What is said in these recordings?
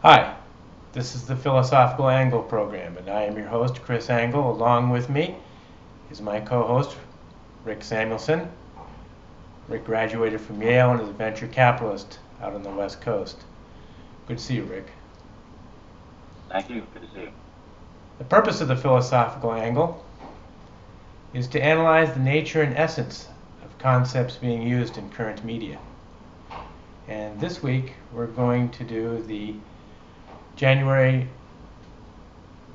Hi, this is the Philosophical Angle program, and I am your host, Chris Angle. Along with me is my co-host, Rick Samuelson. Rick graduated from Yale and is a venture capitalist out on the West Coast. Good to see you, Rick. Thank you. Good to see you. The purpose of the Philosophical Angle is to analyze the nature and essence of concepts being used in current media. And this week, we're going to do the January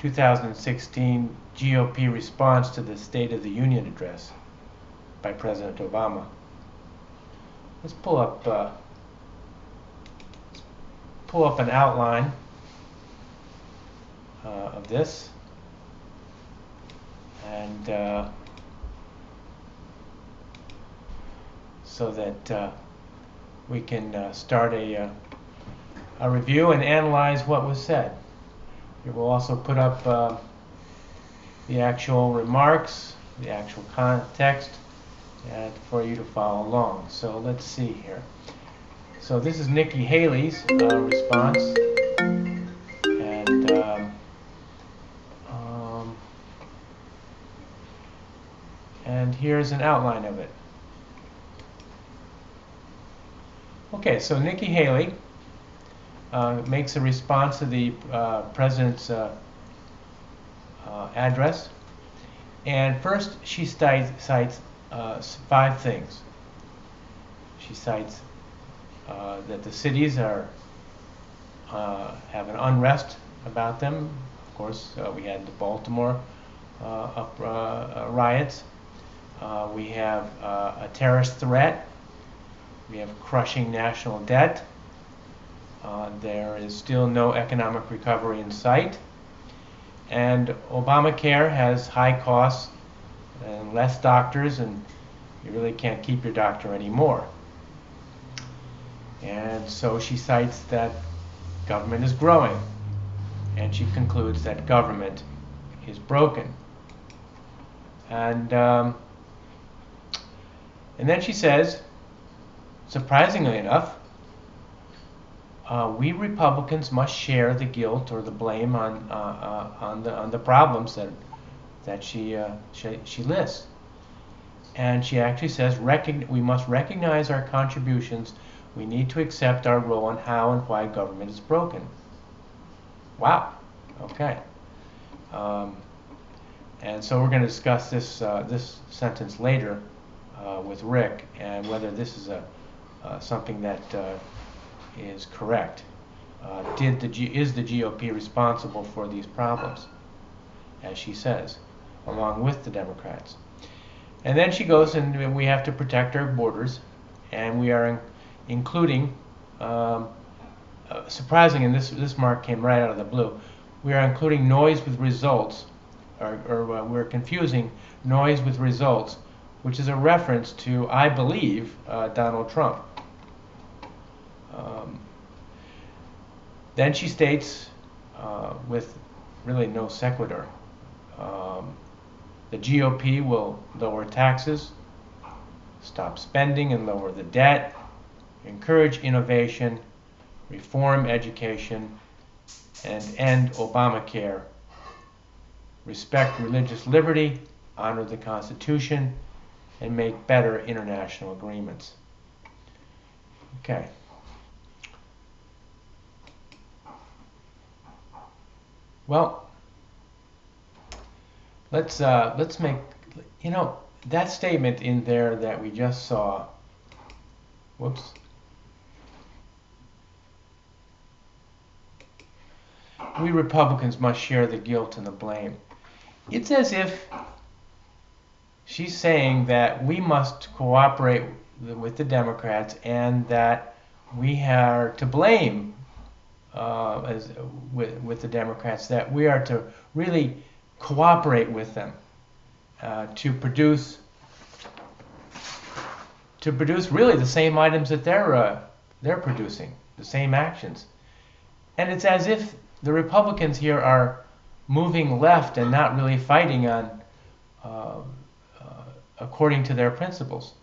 2016 GOP response to the State of the Union address by President Obama. Let's pull up an outline of this, and so that we can start a review and analyze what was said. We will also put up the actual remarks, the actual context, and for you to follow along. So let's see here. So this is Nikki Haley's response, and here's an outline of it. Okay, so Nikki Haley makes a response to the president's address, and first she cites 5 things. She cites that the cities have an unrest about them. Of course, we had the Baltimore riots. We have a terrorist threat. We have crushing national debt. There is still no economic recovery in sight. And Obamacare has high costs and less doctors, and you really can't keep your doctor anymore. And so she cites that government is growing, and she concludes that government is broken. And then she says, surprisingly enough, we Republicans must share the guilt or the blame on the problems that she lists. And she actually says we must recognize our contributions. We need to accept our role in how and why government is broken. Wow. Okay. And so we're going to discuss this sentence later with Rick, and whether this is something that is correct. Is the GOP responsible for these problems, as she says, along with the Democrats? And then she goes, and we have to protect our borders, and we are including, surprising, and this mark came right out of the blue, we are including noise with results, or we're confusing noise with results, which is a reference to, I believe, Donald Trump. Then she states, with really no sequitur, the GOP will lower taxes, stop spending and lower the debt, encourage innovation, reform education, and end Obamacare, respect religious liberty, honor the Constitution, and make better international agreements. Okay. Well, let's make, that statement in there that we just saw. Whoops. We Republicans must share the guilt and the blame. It's as if she's saying that we must cooperate with the Democrats, and that we are to blame with the Democrats, that we are to really cooperate with them to produce really the same items that they're producing, the same actions. And it's as if the Republicans here are moving left and not really fighting on according to their principles.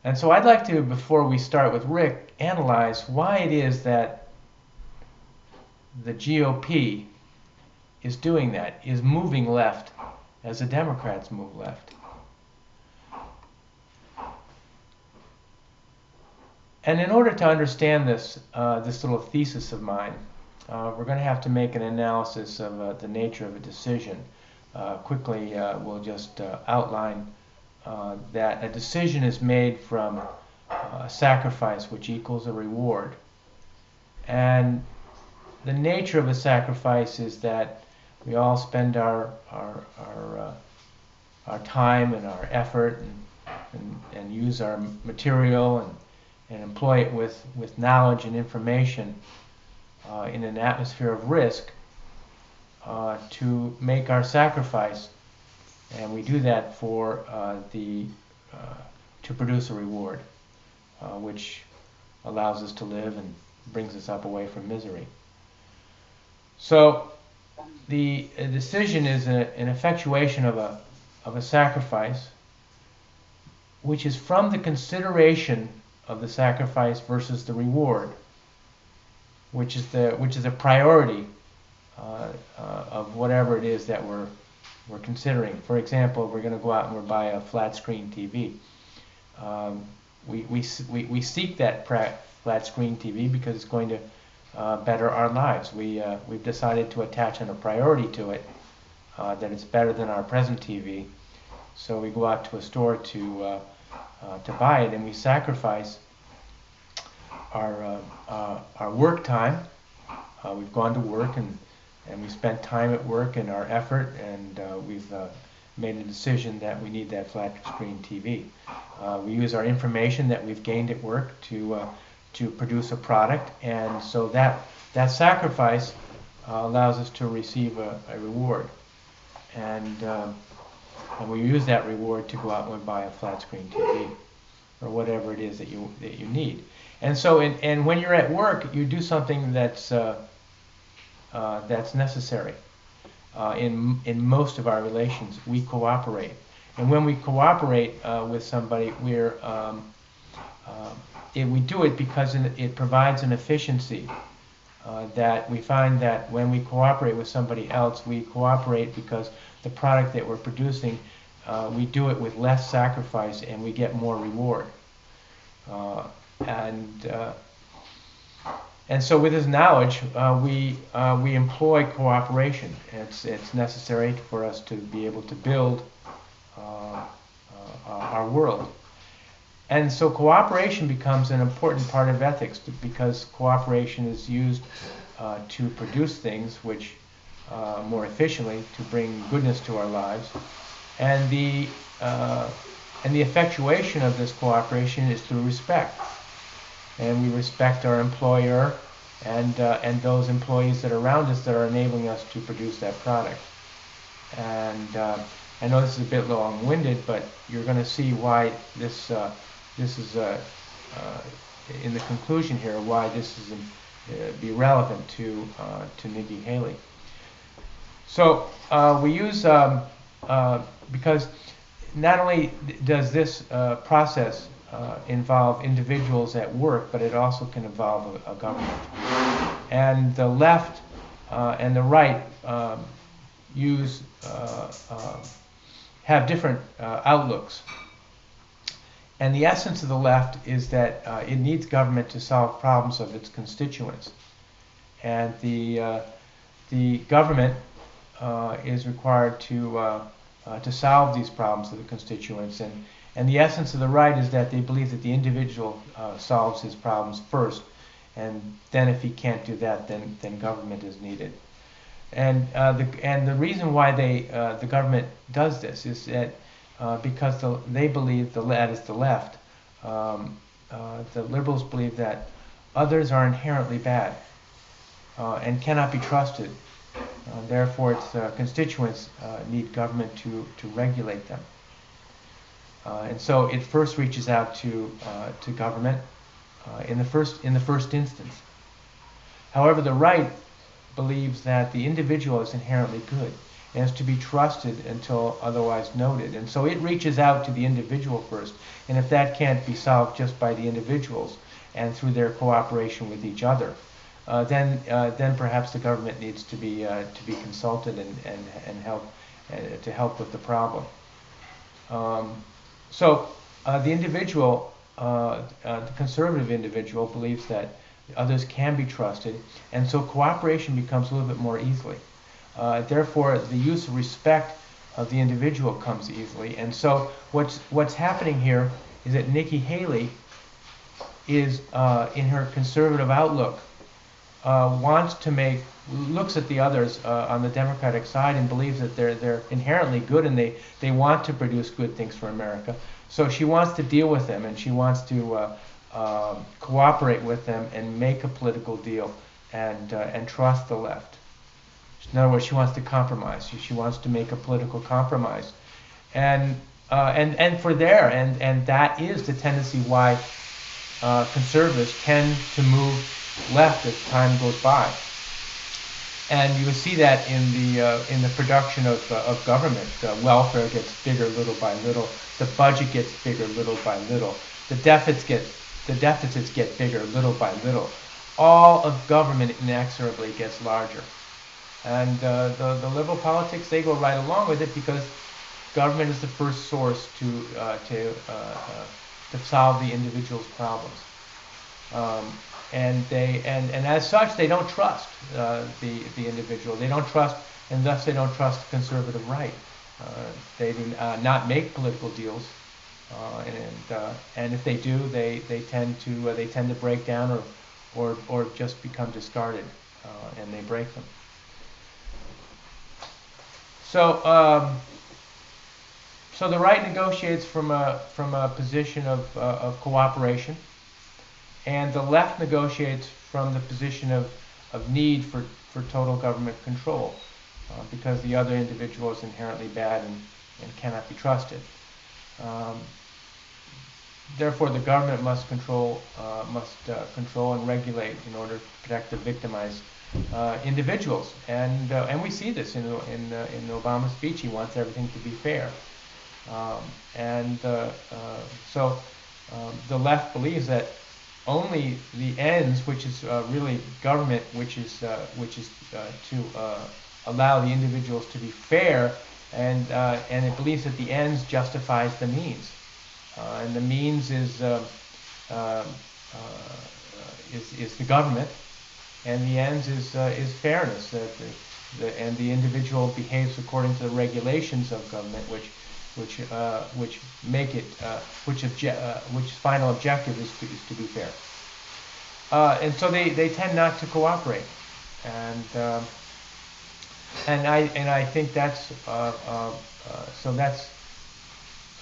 And so I'd like to, before we start with Rick, analyze why it is that the GOP is doing that, is moving left as the Democrats move left. And in order to understand this, this little thesis of mine, we're going to have to make an analysis of the nature of a decision. Quickly, we'll just outline that a decision is made from a sacrifice which equals a reward. And the nature of a sacrifice is that we all spend our time and our effort and use our material and employ it with knowledge and information in an atmosphere of risk to make our sacrifice, and we do that for to produce a reward, which allows us to live and brings us up away from misery. So the decision is an effectuation of a sacrifice, which is from the consideration of the sacrifice versus the reward, which is a priority of whatever it is that we're considering. For example, we're going to go out and we'll buy a flat screen TV. We seek that flat screen TV because it's going to better our lives. We've decided to attach a priority to it, that it's better than our present TV. So we go out to a store to buy it, and we sacrifice our work time. We've gone to work and we spent time at work and our effort, and we've made a decision that we need that flat screen TV. We use our information that we've gained at work to produce a product, and so that sacrifice allows us to receive a reward, and we use that reward to go out and buy a flat screen TV or whatever it is that you need. And so, and when you're at work, you do something that's necessary. In most of our relations, we cooperate, and when we cooperate with somebody, we do it because it provides an efficiency. That we find that when we cooperate with somebody else, we cooperate because the product that we're producing, we do it with less sacrifice and we get more reward. And so with this knowledge, we employ cooperation. It's necessary for us to be able to build our world. And so cooperation becomes an important part of ethics because cooperation is used to produce things which more efficiently to bring goodness to our lives. And the effectuation of this cooperation is through respect. And we respect our employer and those employees that are around us that are enabling us to produce that product. And I know this is a bit long-winded, but you're going to see why this is in the conclusion here, why this is be relevant to Nikki Haley. So we use because not only does this process involve individuals at work, but it also can involve a government. And the left and the right have different outlooks. And the essence of the left is that it needs government to solve problems of its constituents. And the government is required to solve these problems of the constituents. And the essence of the right is that they believe that the individual solves his problems first, and then if he can't do that, then government is needed. And the reason why the government does this is that because they believe that is the left. The liberals believe that others are inherently bad and cannot be trusted. Therefore, its constituents need government to regulate them. And so it first reaches out to government in the first instance. However, the right believes that the individual is inherently good and is to be trusted until otherwise noted. And so it reaches out to the individual first. And if that can't be solved just by the individuals and through their cooperation with each other, then perhaps the government needs to be consulted and help to help with the problem. So the individual, the conservative individual, believes that others can be trusted, and so cooperation becomes a little bit more easily. Therefore, the use of respect of the individual comes easily. And so what's happening here is that Nikki Haley is, in her conservative outlook, looks at the others on the Democratic side and believes that they're inherently good and they want to produce good things for America. So she wants to deal with them, and she wants to cooperate with them and make a political deal and trust the left. In other words, she wants to compromise. She wants to make a political compromise, and that is the tendency why conservatives tend to move left as time goes by. And you see that in the production of government. Welfare gets bigger little by little. The budget gets bigger little by little. The deficits get bigger little by little. All of government inexorably gets larger. And the liberal politics, they go right along with it because government is the first source to solve the individual's problems. And as such, they don't trust the individual. They don't trust, and thus they don't trust the conservative right. They do not make political deals, and if they do, they tend to break down or just become discarded, and they break them. So the right negotiates from a position of cooperation, and the left negotiates from the position of need for total government control, because the other individual is inherently bad and cannot be trusted. Therefore, the government must control and regulate in order to protect the victimized individuals, and we see this in Obama's speech. He wants everything to be fair, so the left believes that only the ends, which is really government, which is to allow the individuals to be fair, and it believes that the ends justifies the means, and the means is the government, and the ends is fairness, and the individual behaves according to the regulations of government, which make it which final objective is to be fair, and so they tend not to cooperate, and I think that's so that's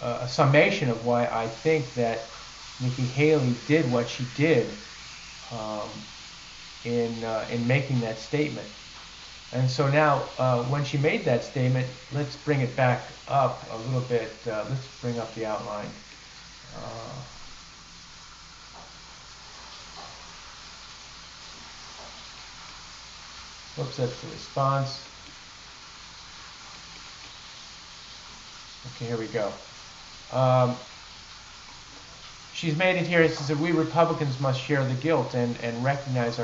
a summation of why I think that Nikki Haley did what she did in making that statement. And so now, when she made that statement, let's bring it back up a little bit. Let's bring up the outline. Whoops, that's the response. Okay, here we go. She's made it here. It says that we Republicans must share the guilt and recognize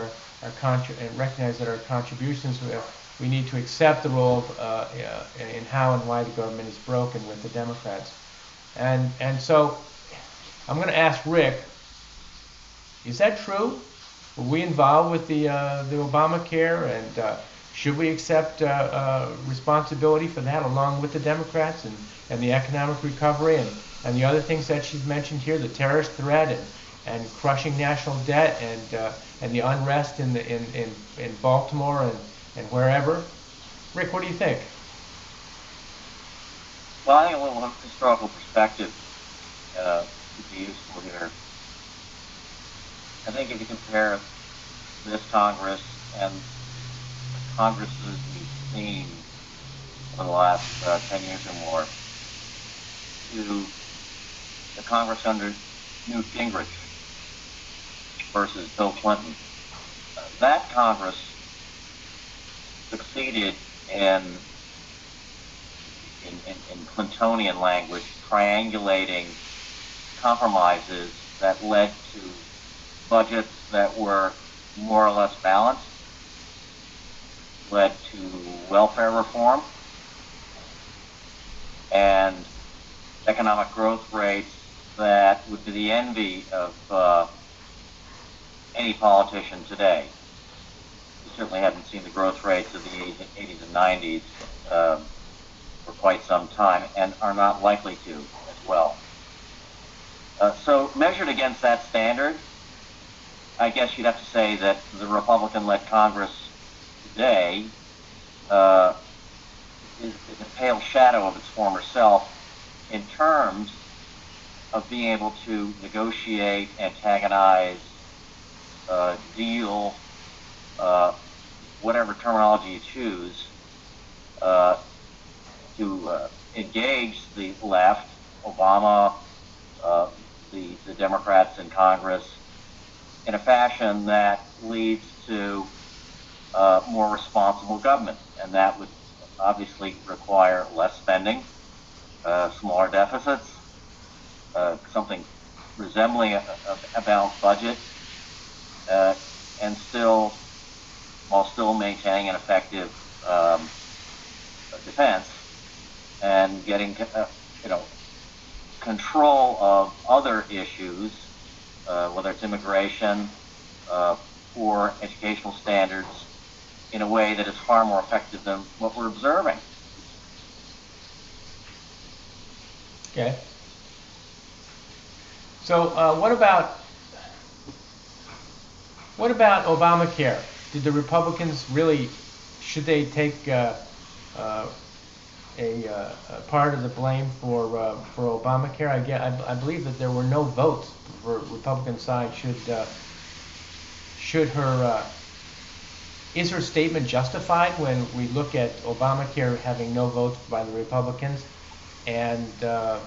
recognize that our contributions. We need to accept the role in how and why the government is broken with the Democrats, and so I'm going to ask Rick: is that true? Were we involved with the Obamacare, and should we accept responsibility for that along with the Democrats and the economic recovery and the other things that she's mentioned here, the terrorist threat and crushing national debt and the unrest in Baltimore and wherever? Rick, what do you think? Well, I think a little historical perspective would be useful here. I think if you compare this Congress and Congresses we've seen over the last 10 years or more to the Congress under Newt Gingrich versus Bill Clinton, that Congress succeeded in Clintonian language, triangulating compromises that led to budgets that were more or less balanced, led to welfare reform and economic growth rates that would be the envy of any politician today. We certainly haven't seen the growth rates of the 80s and 90s for quite some time, and are not likely to as well. So measured against that standard, I guess you'd have to say that the Republican-led Congress today is a pale shadow of its former self in terms of being able to negotiate, antagonize, deal, whatever terminology you choose, to engage the left, Obama, the Democrats in Congress, in a fashion that leads to more responsible government. And that would obviously require less spending, smaller deficits, something resembling a balanced budget, and while still maintaining an effective defense and getting control of other issues, whether it's immigration or educational standards, in a way that is far more effective than what we're observing. Okay. So what about Obamacare? Did the Republicans should they take a part of the blame for Obamacare? I believe that there were no votes for Republican side. Is her statement justified when we look at Obamacare having no votes by the Republicans? And what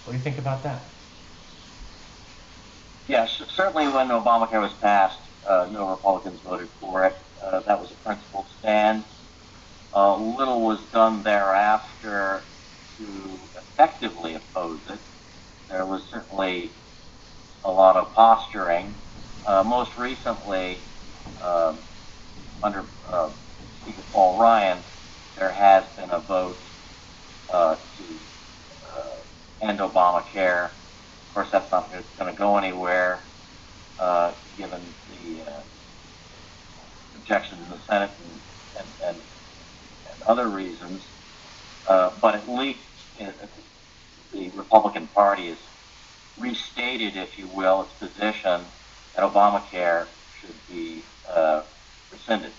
do you think about that? Yes, certainly when Obamacare was passed, no Republicans voted for it. That was a principled stand. Little was done thereafter to effectively oppose it. There was certainly a lot of posturing. Most recently, under Speaker Paul Ryan, there has been a vote to end Obamacare. Of course, that's not going to go anywhere, given the objections in the Senate and other reasons. But at least the Republican Party has restated, if you will, its position that Obamacare should be rescinded.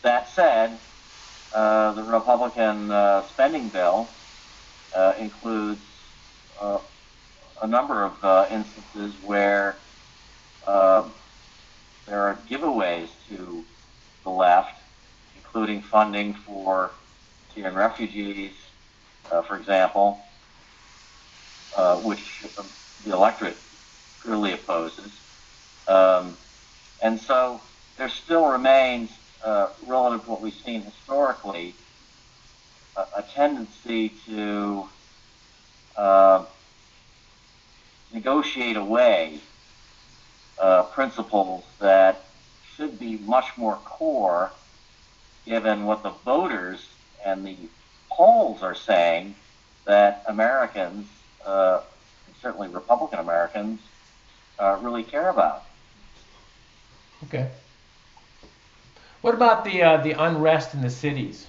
That said, the Republican spending bill includes a number of instances where there are giveaways to the left, including funding for Syrian refugees, for example, which the electorate clearly opposes. And so there still remains, relative to what we've seen historically, a tendency to negotiate away principles that should be much more core, given what the voters and the polls are saying that Americans, and certainly Republican Americans, really care about. Okay. What about the unrest in the cities?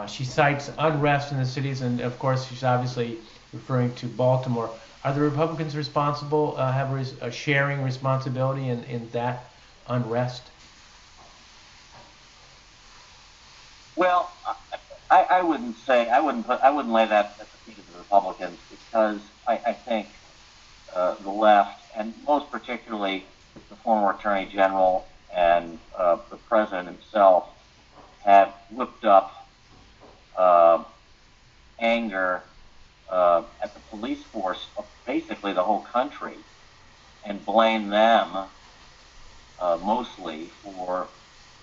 She cites unrest in the cities, and of course she's obviously referring to Baltimore. Are the Republicans responsible, have a sharing responsibility in that unrest? Well, I wouldn't lay that at the feet of the Republicans, because I think the left, and most particularly the former Attorney General and the President himself, have whipped up anger at the police force of basically the whole country, and blame them mostly for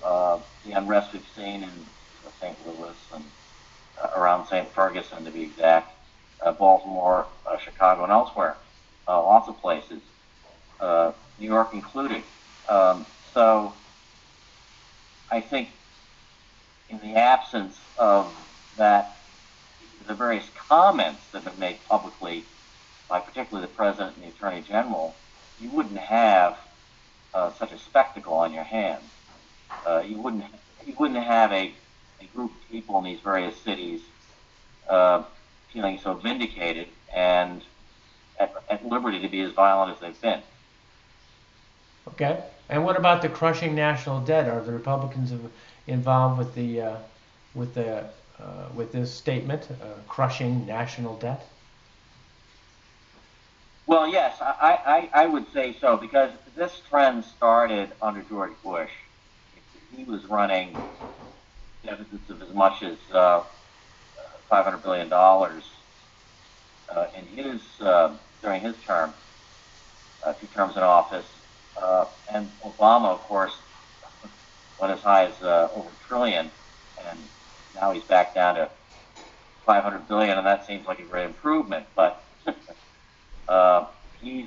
the unrest we've seen in St. Louis and around St. Ferguson, to be exact, Baltimore, Chicago, and elsewhere, lots of places. New York included. So I think in the absence of that, the various comments that have been made publicly by particularly the President and the Attorney General, you wouldn't have such a spectacle on your hands. You wouldn't have a group of people in these various cities feeling so vindicated and at liberty to be as violent as they've been. Okay. And what about the crushing national debt? Are the Republicans involved with with this statement, crushing national debt? Well, yes, I would say so, because this trend started under George Bush. He was running deficits of as much as $500 billion during his term, 2 terms in office. And Obama, of course, went as high as over $1 trillion, and now he's back down to $500 billion, and that seems like a great improvement. But he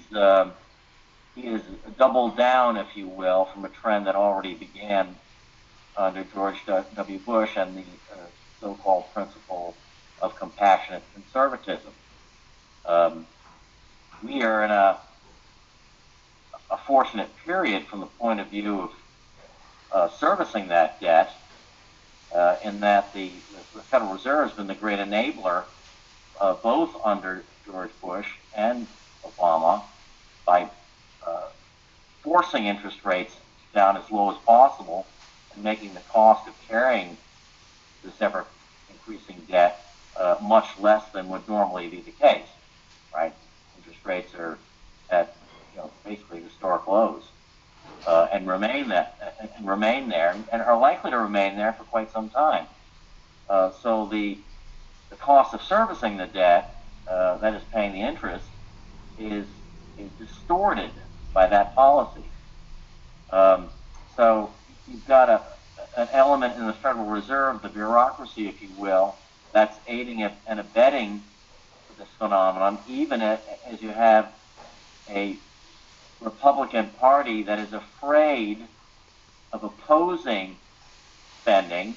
has doubled down, if you will, from a trend that already began under George W. Bush and the so-called principle of compassionate conservatism. We are in a fortunate period from the point of view of servicing that debt, in that the Federal Reserve has been the great enabler, both under George Bush and Obama, by forcing interest rates down as low as possible and making the cost of carrying this ever-increasing debt much less than would normally be the case. Right? Interest rates are at basically historic lows, and remain there, and are likely to remain there for quite some time. So the cost of servicing the debt, that is paying the interest, is distorted by that policy. So you've got an element in the Federal Reserve, the bureaucracy, if you will, that's aiding and abetting this phenomenon, even as you have a Republican Party that is afraid of opposing spending,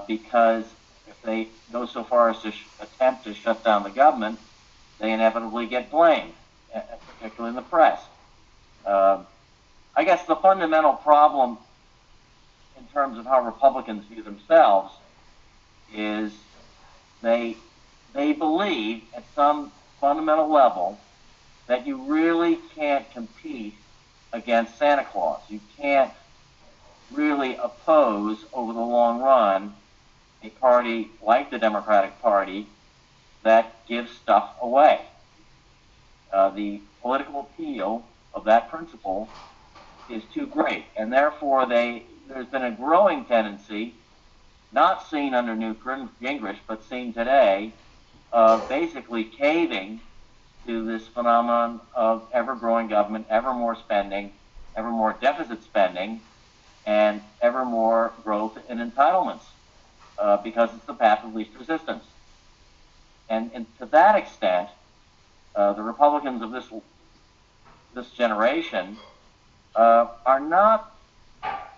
because if they go so far as to attempt to shut down the government, they inevitably get blamed, particularly in the press. I guess the fundamental problem in terms of how Republicans view themselves is they believe at some fundamental level that you really can't compete against Santa Claus. You can't really oppose over the long run a party like the Democratic Party that gives stuff away. The political appeal of that principle is too great, and therefore there's been a growing tendency, not seen under Newt Gingrich, but seen today, of basically caving to this phenomenon of ever-growing government, ever more spending, ever more deficit spending, and ever more growth in entitlements, because it's the path of least resistance. And to that extent, the Republicans of this generation are not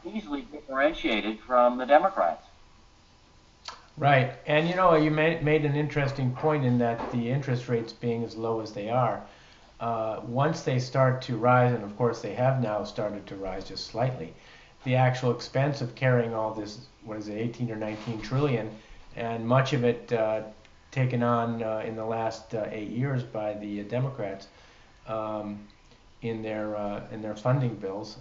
easily differentiated from the Democrats. Right. And you made an interesting point in that the interest rates being as low as they are, once they start to rise, and of course they have now started to rise just slightly, the actual expense of carrying all this, 18 or 19 trillion, and much of it taken on in the last 8 years by the Democrats, in their funding bills,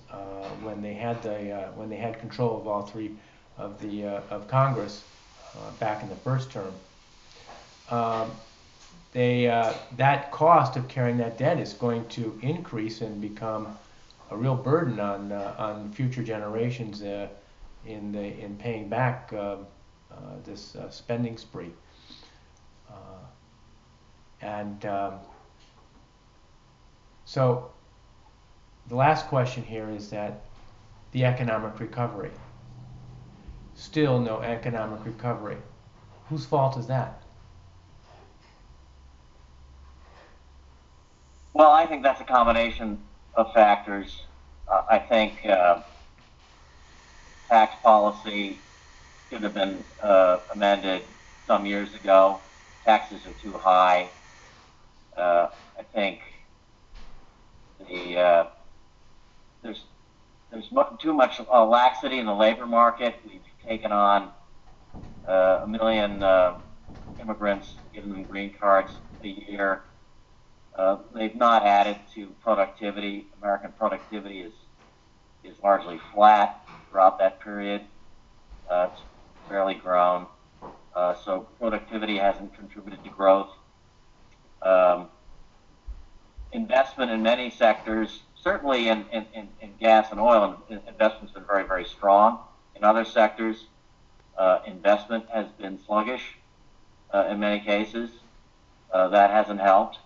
when they had control of all three of Congress back in the first term. That cost of carrying that debt is going to increase and become a real burden on future generations in paying back this spending spree. So the last question here is that the economic recovery. Still no economic recovery. Whose fault is that? Well, I think that's a combination of factors. I think tax policy should have been amended some years ago. Taxes are too high. I think the there's too much laxity in the labor market. We've taken on 1 million immigrants, given them green cards a year. They've not added to productivity. American productivity is largely flat throughout that period. It's barely grown. So productivity hasn't contributed to growth. Investment in many sectors, certainly in gas and oil, investment's been very, very strong. In other sectors, investment has been sluggish in many cases. That hasn't helped.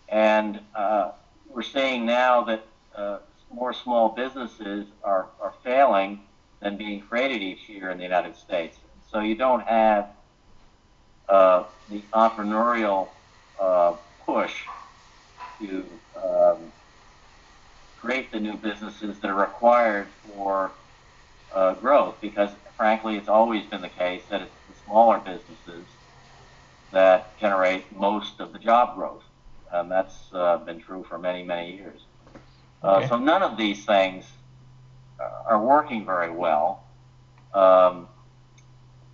And we're seeing now that more small businesses are failing than being created each year in the United States. So you don't have the entrepreneurial push to create the new businesses that are required for growth, because frankly it's always been the case that it's the smaller businesses that generate most of the job growth. And that's been true for many, many years. Okay. So none of these things are working very well.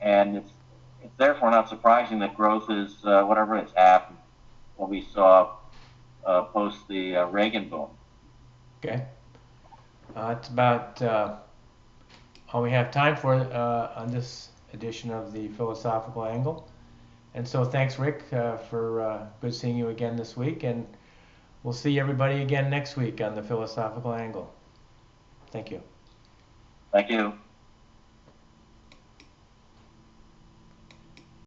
And it's therefore not surprising that growth is whatever it's half what we saw post the Reagan boom. Okay. It's about all we have time for on this edition of the Philosophical Angle. And so thanks, Rick, for good seeing you again this week. And we'll see everybody again next week on the Philosophical Angle. Thank you. Thank you.